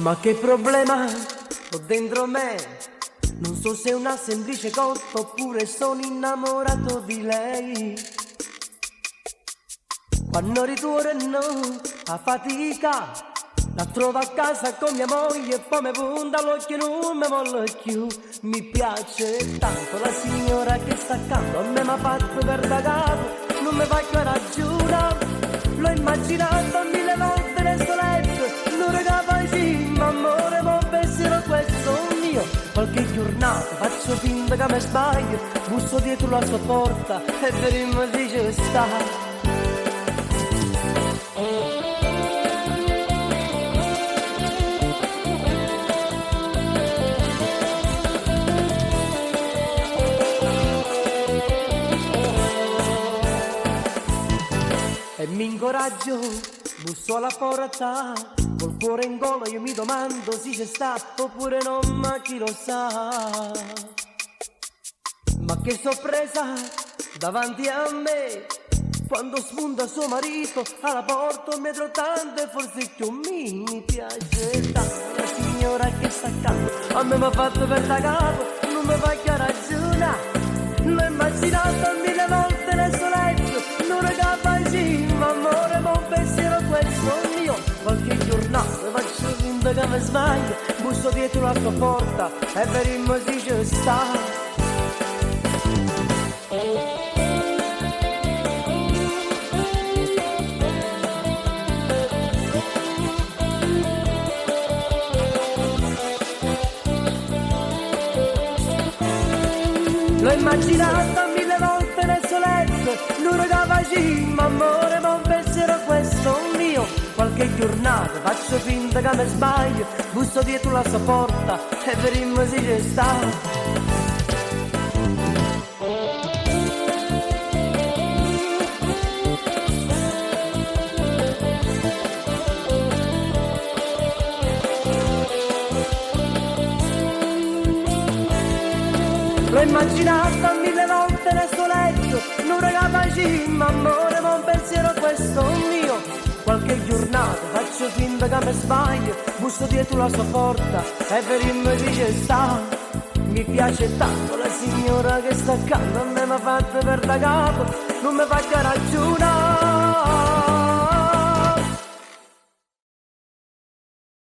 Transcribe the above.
Ma che problema ho dentro me? Non so se è una semplice cotta oppure sono innamorato di lei. Quando ritorno a fatica, la trovo a casa con mia moglie e poi mi punta l'occhio e non mi volle più. Mi piace tanto la signora che sta accanto a me, mi ha fatto per da capo, non mi fa che ragione. L'ho immaginato mille volte nel suo letto, non regava così, ma amore, ma pensiero questo mio. Qualche giornata faccio finta che mi sbaglio, busso dietro la sua porta e vedremo se ci sta. E mi incoraggio, busso alla porta, col cuore in gola io mi domando se c'è sta oppure non, ma chi lo sa. Ma che sorpresa davanti a me, quando spunta suo marito alla porta, un metro tanto e forse più mi piace tanto la signora che sta accanto a me, mi ha fatto per da capo, non mi fa che ragione. L'ho immaginato mille volte nel suo letto, non regava così, ma amore, ma un pensiero questo mio. Qualche giornata faccio finta che mi sbaglio, busso dietro la sua porta e vedremo se ci sta. L'ho immaginata mille volte nel suo letto, non regava così, ma amore, ma un pensiero questo mio. Qualche giornata faccio finta che mi sbaglio, busso dietro la sua porta e vedremo se ci sta. L'ho immaginata mille volte nel suo letto, non regava così, ma amore, ma un pensiero questo mio. Qualche giornata faccio finta che mi sbaglio, busso dietro la sua porta e vedremo se ci sta. Mi piace tanto la signora che sta accanto a me, mi ha fatto per da capo, non mi fa che ragione.